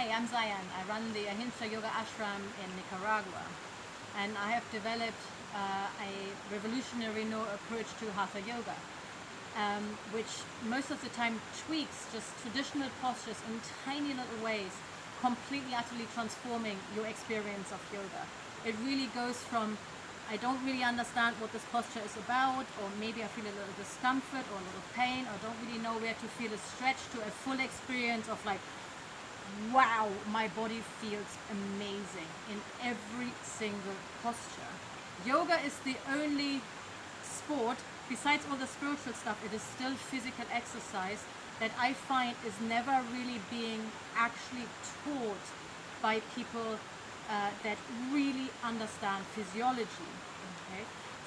Hi, I'm Zayan. I run the Ahimsa Yoga Ashram in Nicaragua, and I have developed a revolutionary new approach to Hatha Yoga, which most of the time tweaks just traditional postures in tiny little ways, completely, utterly transforming your experience of yoga. It really goes from, I don't really understand what this posture is about, or maybe I feel a little discomfort or a little pain, or don't really know where to feel a stretch, to a full experience of like, wow, my body feels amazing in every single posture. Yoga is the only sport, besides all the spiritual stuff, it is still physical exercise that I find is never really being actually taught by people that really understand physiology. Okay?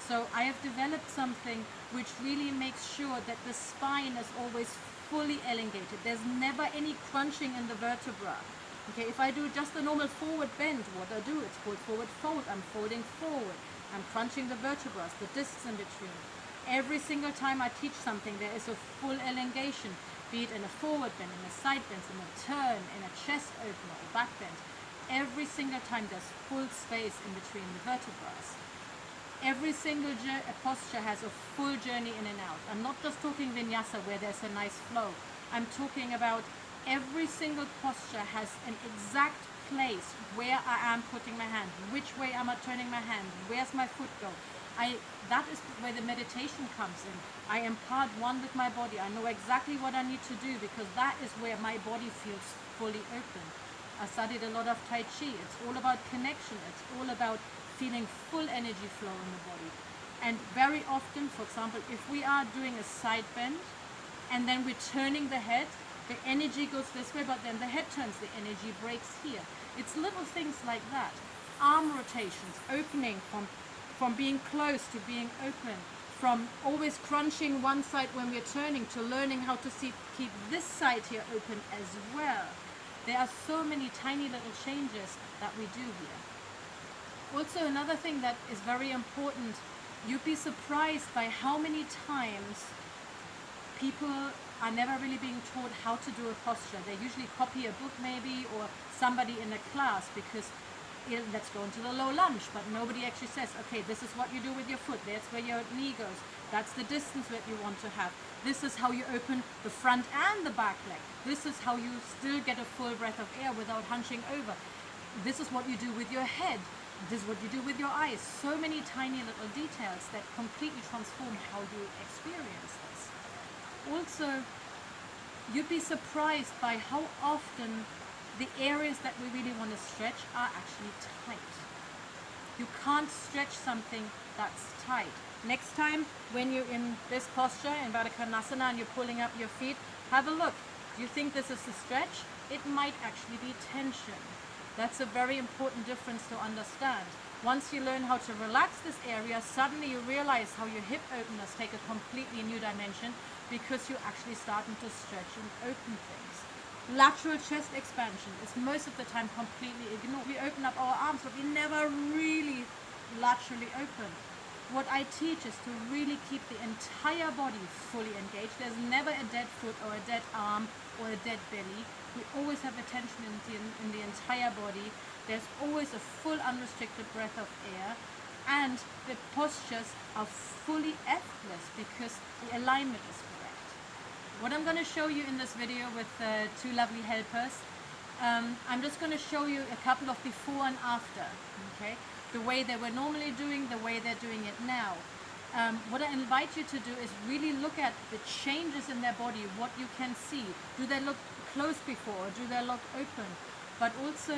So I have developed something which really makes sure that the spine is always fully elongated. There's never any crunching in the vertebra. Okay, if I do just a normal forward bend, what I do, it's called forward fold. I'm folding forward. I'm crunching the vertebrae, the discs in between. Every single time I teach something, there is a full elongation, be it in a forward bend, in a side bend, in a turn, in a chest opener or back bend. Every single time there's full space in between the vertebrae. Every single posture has a full journey in and out. I'm not just talking vinyasa where there's a nice flow. I'm talking about every single posture has an exact place where I am putting my hand, which way am I turning my hand, where's my foot go. That is where the meditation comes in. I am part one with my body. I know exactly what I need to do because that is where my body feels fully open. I studied a lot of Tai Chi. It's all about connection. It's all about feeling full energy flow in the body. And very often, for example, if we are doing a side bend and then we're turning the head, the energy goes this way, but then the head turns, the energy breaks here. It's little things like that. Arm rotations, opening from being closed to being open, from always crunching one side when we're turning to learning how to keep this side here open as well. There are so many tiny little changes that we do here. Also, another thing that is very important, you'd be surprised by how many times people are never really being taught how to do a posture. They usually copy a book maybe or somebody in a class because let's go into the low lunge, but nobody actually says, okay, this is what you do with your foot, that's where your knee goes, that's the distance that you want to have, this is how you open the front and the back leg, this is how you still get a full breath of air without hunching over, this is what you do with your head, this is what you do with your eyes. So many tiny little details that completely transform how you experience this. Also, you'd be surprised by how often the areas that we really want to stretch are actually tight. You can't stretch something that's tight. Next time when you're in this posture in Baddha Konasana and you're pulling up your feet, have a look. Do you think this is a stretch? It might actually be tension. That's a very important difference to understand. Once you learn how to relax this area, suddenly you realize how your hip openers take a completely new dimension because you're actually starting to stretch and open things. Lateral chest expansion is most of the time completely ignored. We open up our arms, but we never really laterally open. What I teach is to really keep the entire body fully engaged. There's never a dead foot or a dead arm or a dead belly. We always have attention in the entire body. There's always a full unrestricted breath of air. And the postures are fully effortless because the alignment is correct. What I'm going to show you in this video with two lovely helpers, I'm just going to show you a couple of before and after, okay? The way they were normally doing, the way they're doing it now. What I invite you to do is really look at the changes in their body, what you can see. Do they look closed before or do they look open? But also,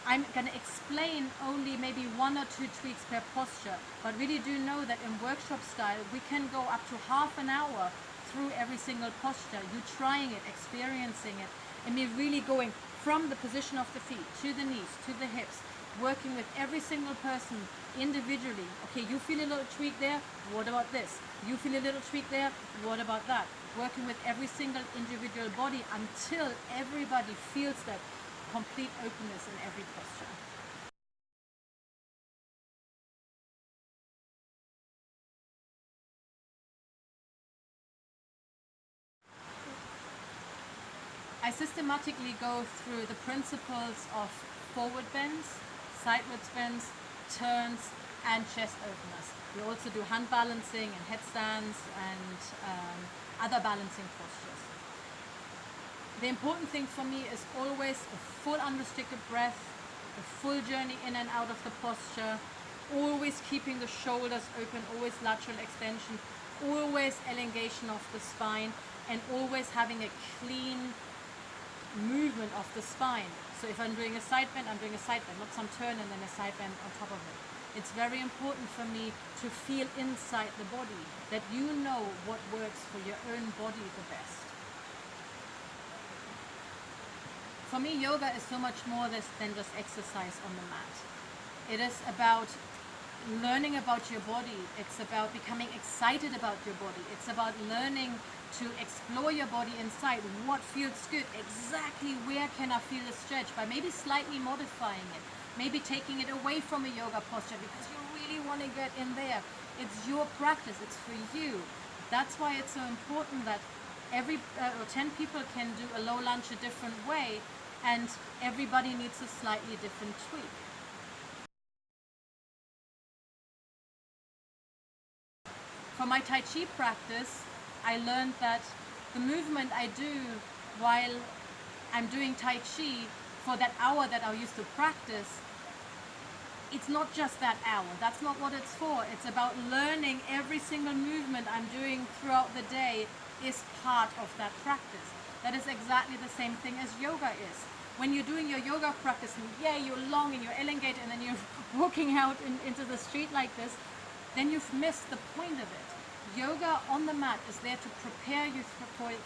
I'm going to explain only maybe one or two tweaks per posture, but really do know that in workshop style, we can go up to half an hour through every single posture, you trying it, experiencing it, and me really going from the position of the feet to the knees, to the hips, working with every single person individually. Okay, you feel a little tweak there, what about this? You feel a little tweak there, what about that? Working with every single individual body until everybody feels that complete openness in every posture. I systematically go through the principles of forward bends, sideways bends, turns, and chest openers. We also do hand balancing and headstands and other balancing postures. The important thing for me is always a full unrestricted breath, a full journey in and out of the posture, always keeping the shoulders open, always lateral extension, always elongation of the spine, and always having a clean movement of the spine. So if I'm doing a side bend, I'm doing a side bend, not some turn and then a side bend on top of it. It's very important for me to feel inside the body, that you know what works for your own body the best. For me, yoga is so much more than just exercise on the mat. It is about learning about your body. It's about becoming excited about your body. It's about learning to explore your body inside. What feels good? Exactly where can I feel a stretch? By maybe slightly modifying it. Maybe taking it away from a yoga posture because you really want to get in there. It's your practice. It's for you. That's why it's so important that every 10 people can do a low lunge a different way, and everybody needs a slightly different tweak. For my Tai Chi practice, I learned that the movement I do while I'm doing Tai Chi for that hour that I used to practice, it's not just that hour. That's not what it's for. It's about learning every single movement I'm doing throughout the day is part of that practice. That is exactly the same thing as yoga is. When you're doing your yoga practice, and yeah, you're long and you're elongated and then you're walking out into the street like this, then you've missed the point of it. Yoga on the mat is there to prepare you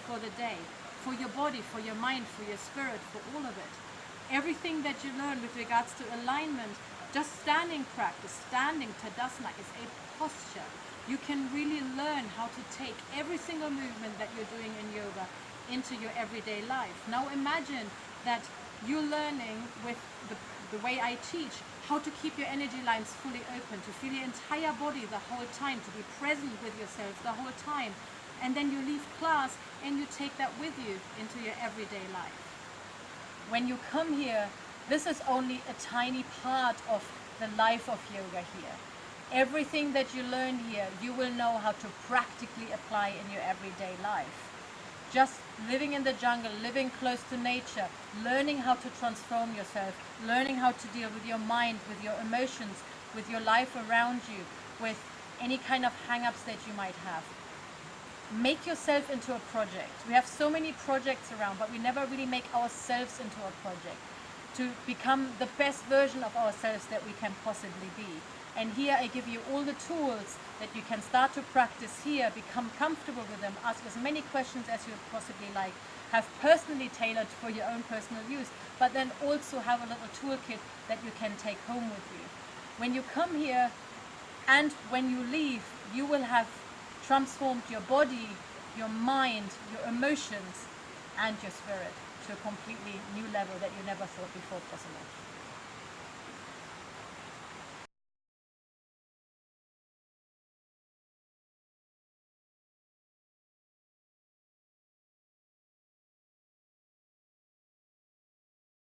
for the day, for your body, for your mind, for your spirit, for all of it. Everything that you learn with regards to alignment, just standing practice, standing Tadasana is a posture. You can really learn how to take every single movement that you're doing in yoga into your everyday life. Now imagine that you're learning with the way I teach how to keep your energy lines fully open, to feel your entire body the whole time, to be present with yourself the whole time. And then you leave class and you take that with you into your everyday life. When you come here, this is only a tiny part of the life of yoga here. Everything that you learn here, you will know how to practically apply in your everyday life. Just living in the jungle, living close to nature, learning how to transform yourself, learning how to deal with your mind, with your emotions, with your life around you, with any kind of hang-ups that you might have. Make yourself into a project. We have so many projects around, but we never really make ourselves into a project to become the best version of ourselves that we can possibly be. And here I give you all the tools that you can start to practice here, become comfortable with them, ask as many questions as you would possibly like, have personally tailored for your own personal use, but then also have a little toolkit that you can take home with you. When you come here and when you leave, you will have transformed your body, your mind, your emotions, and your spirit to a completely new level that you never thought before possible.